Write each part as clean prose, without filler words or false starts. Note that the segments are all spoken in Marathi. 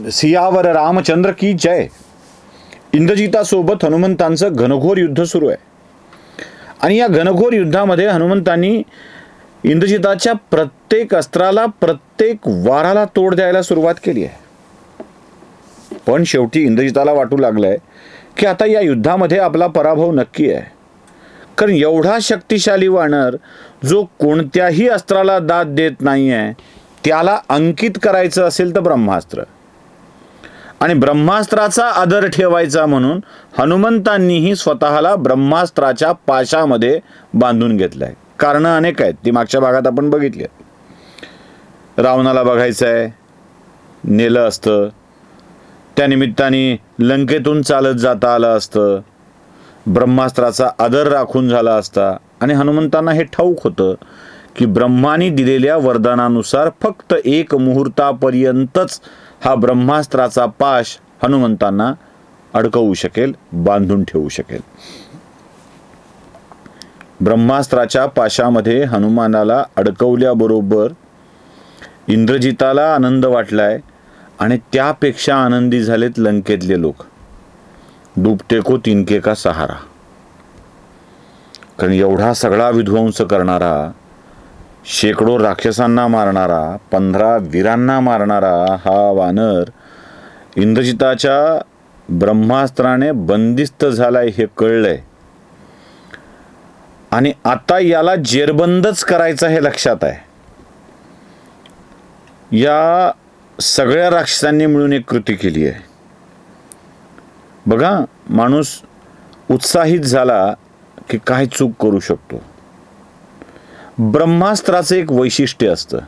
सियावर रामचंद्र की जय. इंद्रजितासोबत हनुमंतांचं घनघोर युद्ध सुरू आहे आणि या घनघोर युद्धामध्ये हनुमंतांनी इंद्रजिताच्या प्रत्येक अस्त्राला, प्रत्येक वाराला तोड द्यायला सुरुवात केली आहे. पण शेवटी इंद्रजिताला वाटू लागलंय की आता या युद्धामध्ये आपला पराभव नक्की आहे. कारण एवढा शक्तिशाली वानर जो कोणत्याही अस्त्राला दाद देत नाहीये, त्याला अंकित करायचं असेल तर ब्रह्मास्त्र, आणि ब्रह्मास्त्राचा आदर ठेवायचा म्हणून हनुमंतांनीही स्वतःला ब्रह्मास्त्राच्या पाशामध्ये बांधून घेतलंय. कारण अनेक आहेत, ती मागच्या भागात आपण बघितली. रावणाला बघायचं आहे, नेलं असतं, त्या निमित्ताने लंकेतून चालत जाता आलं असतं, ब्रह्मास्त्राचा आदर राखून झाला असता. आणि हनुमंतांना हे ठाऊक होतं की ब्रह्माने दिलेल्या वरदानानुसार फक्त 1 मुहूर्तापर्यंतच हा ब्रह्मास्त्राचा पाश हनुमंतांना अडकवू शकेल, बांधून ठेवू शकेल. ब्रह्मास्त्राच्या पाशामध्ये हनुमानाला अडकवल्याबरोबर इंद्रजिताला आनंद वाटलाय आणि त्यापेक्षा आनंदी झालेत लंकेतले लोक. डूबते को तिनके का सहारा. कारण एवढा सगळा विध्वंस करणारा, शेकडो राक्षसांना मारणारा, 15 वीरांना मारणारा हा वानर इंद्रजिताच्या ब्रह्मास्त्राने बंदिस्त झालाय हे कळलंय आणि आता याला जेरबंदच करायचं हे लक्षात आहे. या सगळ्या राक्षसांनी मिळून एक कृती केली आहे. बघा, माणूस उत्साहित झाला की काय चूक करू शकतो. ब्रह्मास्त्राचं एक वैशिष्ट्य असतं.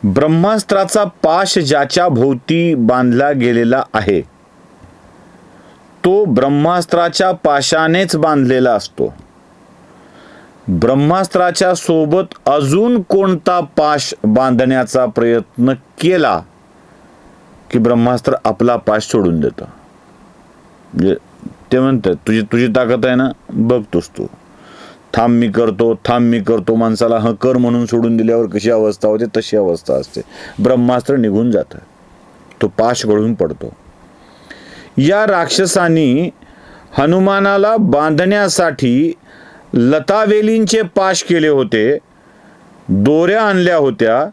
ब्रह्मास्त्राचा पाश ज्याच्या भोवती बांधला गेलेला आहे तो ब्रह्मास्त्राच्या पाशानेच बांधलेला असतो. ब्रह्मास्त्राच्या सोबत अजून कोणता पाश बांधण्याचा प्रयत्न केला की ब्रह्मास्त्र आपला पाश सोडून देतं. म्हणजे ते म्हणतात, तुझी ताकद आहे ना, बघतोस तू, थांब मी करतो. माणसाला कर म्हणून सोडून दिल्यावर कशी अवस्था होते तशी अवस्था असते. ब्रह्मास्त्र निघून जातं, तो पाश गळून पडतो. या राक्षसांनी हनुमानाला बांधण्यासाठी लतावेलींचे पाश केले होते, दोऱ्या आणल्या होत्या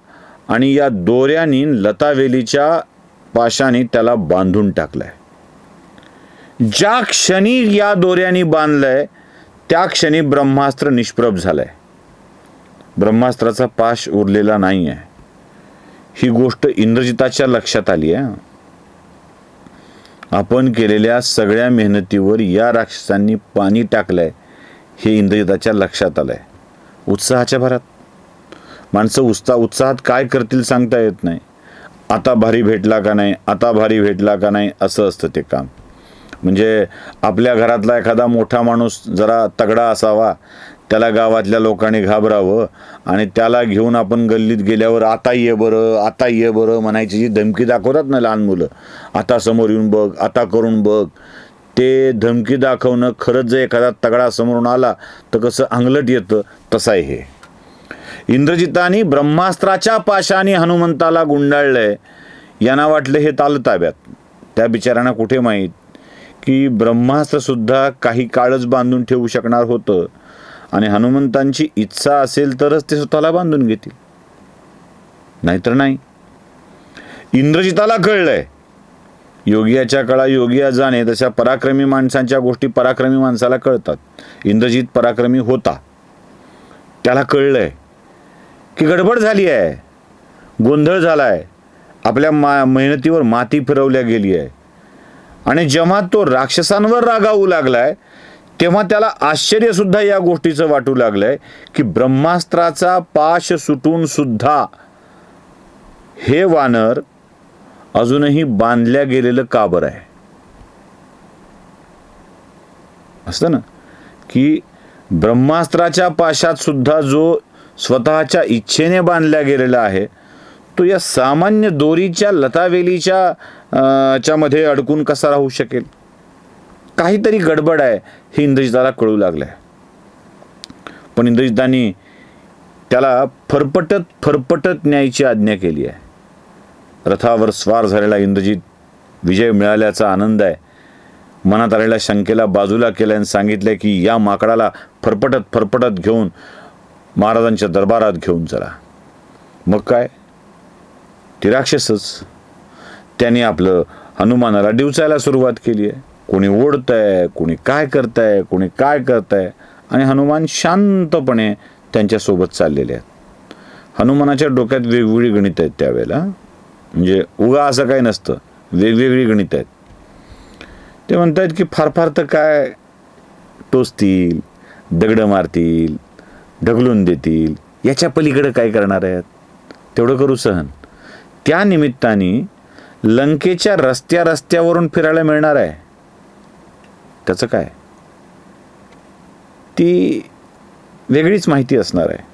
आणि या दोऱ्यांनी लतावेलीच्या पाशाने त्याला बांधून टाकलंय. ज्या क्षणी या दोऱ्यांनी बांधलंय त्या क्षणी ब्रह्मास्त्र निष्प्रभ झालंय. ब्रह्मास्त्राचा पाश उरलेला नाही आहे. ही गोष्ट इंद्रजिताच्या लक्षात आली आहे. आपण केलेल्या सगळ्या मेहनतीवर या राक्षसांनी पाणी टाकलंय हे इंद्रजिताच्या लक्षात आलंय. उत्साहाच्या भरात माणसं उत्साहात काय करतील सांगता येत नाही. आता भारी भेटला का नाही असं असतं ते काम. म्हणजे आपल्या घरातला एखादा मोठा माणूस जरा तगडा असावा, त्याला गावातल्या लोकांनी घाबरावं आणि त्याला घेऊन आपण गल्लीत गेल्यावर आता ये बरं म्हणायची जी धमकी दाखवतात ना लहान मुलं, आता समोर येऊन बघ, आता करून बघ, ते धमकी दाखवणं खरंच जर एखादा तगडा समोरून आला तर कसं अंगलट येतं, तसं आहे हे. इंद्रजिताने ब्रह्मास्त्राच्या पाशाने हनुमंताला गुंडाळलंय. यांना वाटलं हे ताल ताब्यात. त्या बिचाऱ्यांना कुठे माहीत की ब्रह्मास्त्र सुद्धा काही काळच बांधून ठेवू शकणार होतं आणि हनुमंतांची इच्छा असेल तरच ते स्वतःला बांधून घेतील, नाहीतर नाही. इंद्रजिताला कळलंय, योगियाच्या कळा योगिया जाणे, तशा पराक्रमी माणसांच्या गोष्टी पराक्रमी माणसाला कळतात. इंद्रजित पराक्रमी होता, त्याला कळलंय की गडबड झाली आहे, गोंधळ झालाय, आपल्या मेहनतीवर माती फिरवल्या गेली आहे. आणि जेव्हा तो राक्षसांवर रागावू लागलाय तेव्हा त्याला आश्चर्य सुद्धा या गोष्टीचं वाटू लागलंय की ब्रह्मास्त्राचा पाश सुटून सुद्धा हे वानर अजूनही बांधल्या गेलेलं का बरं आहे. असतं ना की ब्रह्मास्त्राच्या पाशात सुद्धा जो स्वतःच्या इच्छेने बांधल्या गेलेला आहे तो या सामान्य दोरीच्या लतावेलीच्या मध्ये अडकून कसा राहू शकेल. काहीतरी गडबड आहे हे इंद्रजिताला कळू लागलंय. पण इंद्रजिताने त्याला फरफटत न्यायची आज्ञा केली आहे. रथावर स्वार झालेला इंद्रजित विजय मिळाल्याचा आनंद आहे. मनात आलेल्या शंकेला बाजूला केलं आणि सांगितलं की या माकडाला फरफटत घेऊन महाराजांच्या दरबारात घेऊन चला. मग काय, ती राक्षसच. त्याने आपलं हनुमानाला डिवचायला सुरुवात केली आहे. कोणी ओढतंय, कोणी काय करतंय आणि हनुमान शांतपणे त्यांच्यासोबत चाललेले आहेत. हनुमानाच्या डोक्यात वेगवेगळी गणित आहेत त्यावेळेला, म्हणजे उगा असं काही नसतं, वेगवेगळी गणित आहेत. ते म्हणतात की फार तर काय टोचतील, दगडं मारतील, ढकलून देतील, याच्या पलीकडे काय करणार आहेत, तेवढं करू सहन. त्या निमित्ताने लंकेच्या रस्त्यावरून फिरायला मिळणार आहे. त्याचं काय, ती वेगळीच माहिती असणार आहे.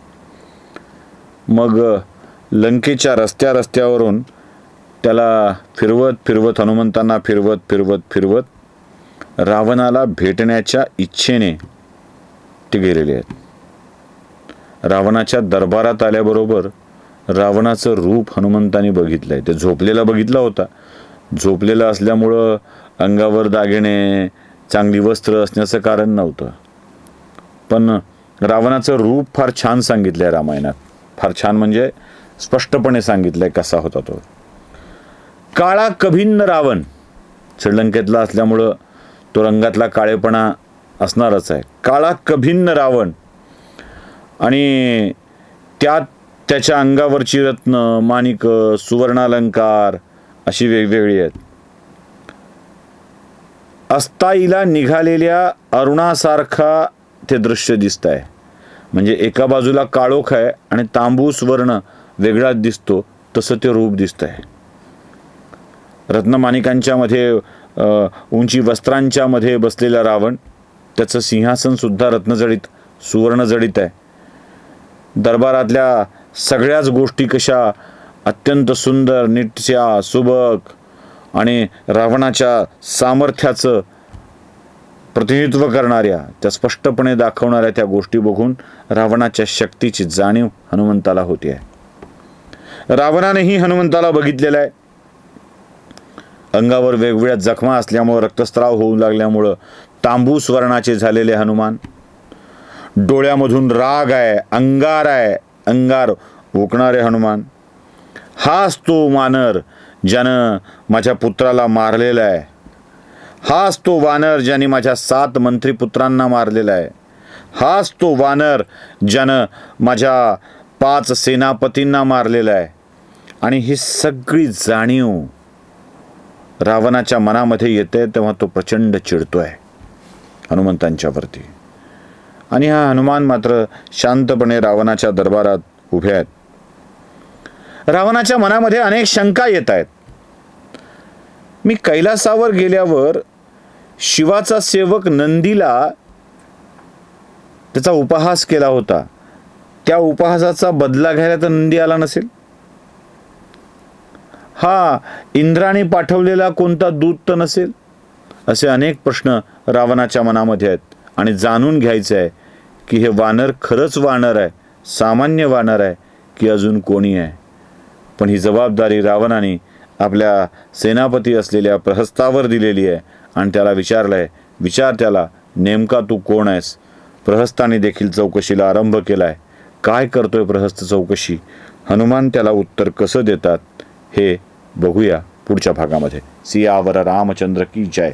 मग लंकेच्या रस्त्यावरून त्याला फिरवत हनुमंतांना फिरवत रावणाला भेटण्याच्या इच्छेने ते गेलेले आहेत. रावणाच्या दरबारात आल्याबरोबर रावणाचं रूप हनुमंतांनी बघितलंय. ते झोपलेला बघितला होता. झोपलेला असल्यामुळं अंगावर दागिने, चांगली वस्त्र असण्याचं कारण नव्हतं. पण रावणाचं रूप फार छान सांगितलंय रामायणात. फार छान म्हणजे स्पष्टपणे सांगितलंय कसा होता तो. काळा कभिन्न रावण, श्रीलंकेतला असल्यामुळं तो रंगातला काळेपणा असणारच आहे. काळा कभिन्न रावण आणि त्यात त्याच्या अंगावरची रत्न, माणिक, सुवर्णालंकार अशी वेगवेगळी आहेत. अस्ताईला निघालेल्या अरुणासारखा ते दृश्य दिसत आहे. म्हणजे एका बाजूला काळोख आहे आणि तांबूस वर्ण वेगळाच दिसतो, तसं ते रूप दिसत आहे. रत्नमाणिकांच्या मध्ये, उंची वस्त्रांच्या मध्ये बसलेला रावण, त्याचं सिंहासन सुद्धा रत्नजडित, सुवर्णजडित आहे. दरबारातल्या सगळ्याच गोष्टी कशा अत्यंत सुंदर, नीटच्या, सुबक आणि रावणाच्या सामर्थ्याचं प्रतिनिधित्व करणाऱ्या, त्या स्पष्टपणे दाखवणाऱ्या त्या गोष्टी बघून रावणाच्या शक्तीची जाणीव हनुमंताला होती आहे. रावणानेही हनुमंताला बघितलेलं आहे. अंगावर वेगवेगळ्या जखमा असल्यामुळं, रक्तस्राव होऊ लागल्यामुळं तांबूस वर्णाचे झालेले हनुमान, डोळ्यामधून राग आहे, अंगार ओकणारे हनुमान. हाच तो वानर ज्यानं माझ्या पुत्राला मारलेला आहे. हाच तो वानर ज्याने माझ्या 7 मंत्रीपुत्रांना मारलेला आहे. हाच तो वानर ज्यानं माझ्या 5 सेनापतींना मारलेला आहे. आणि ही सगळी जाणीव रावणाच्या मनामध्ये येते तेव्हा तो प्रचंड चिडतोय हनुमंतांच्यावरती. आणि हा हनुमान मात्र शांतपणे रावणाच्या दरबारात उभे आहेत. रावणाच्या मनामध्ये अनेक शंका येत आहेत. मी कैलासावर गेल्यावर शिवाचा सेवक नंदीला त्याचा उपहास केला होता. त्या उपहासाचा बदला घ्यायला तर नंदी आला नसेल. हा इंद्राने पाठवलेला कोणता दूत तर नसेल. असे अनेक प्रश्न रावणाच्या मनामध्ये आहेत. आणि जाणून घ्यायचं आहे की हे वानर खरंच वानर आहे, सामान्य वानर आहे की अजून कोणी आहे. पण ही जबाबदारी रावणाने आपल्या सेनापती असलेल्या प्रहस्तावर दिलेली आहे. आणि त्याला विचारलंय, विचार त्याला, नेमका तू कोण आहेस. प्रहस्ताने देखील चौकशीला आरंभ केलाय. काय करतोय प्रहस्त चौकशी, हनुमान त्याला उत्तर कसं देतात हे बघूया पुढच्या भागामध्ये. सियावर रामचंद्र की जय.